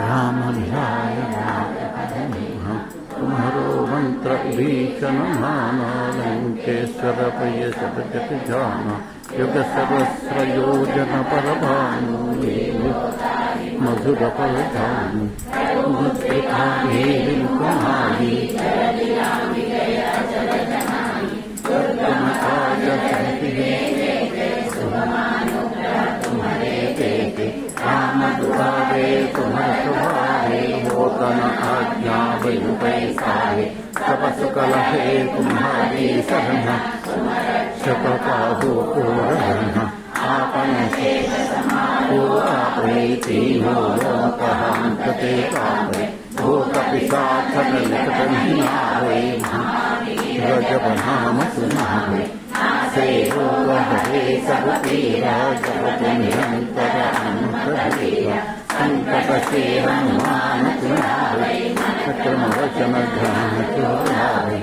राम ध्याय तुम्हारो मंत्र भीषण माना लंकेश्वर पय जगत जाना युग सहस्र योजन पर भानु मधुर पर धानु कुमारी राम दुआरे तुम्हारे सुहारे होतन आज्ञा बलु पैसारे सब सुकल है तुम्हारी शरण शतकाहु पूर्ण आपन को आपे हो लोकहांतते कावे भूत पिशाच निकट नहीं आवे रजब नाम सुनावे से हरे सब पीरा जगत निरंतर अंतरेगा संकट से हनुमान तुम्हारे सकल वचन ध्यान तुम्हारे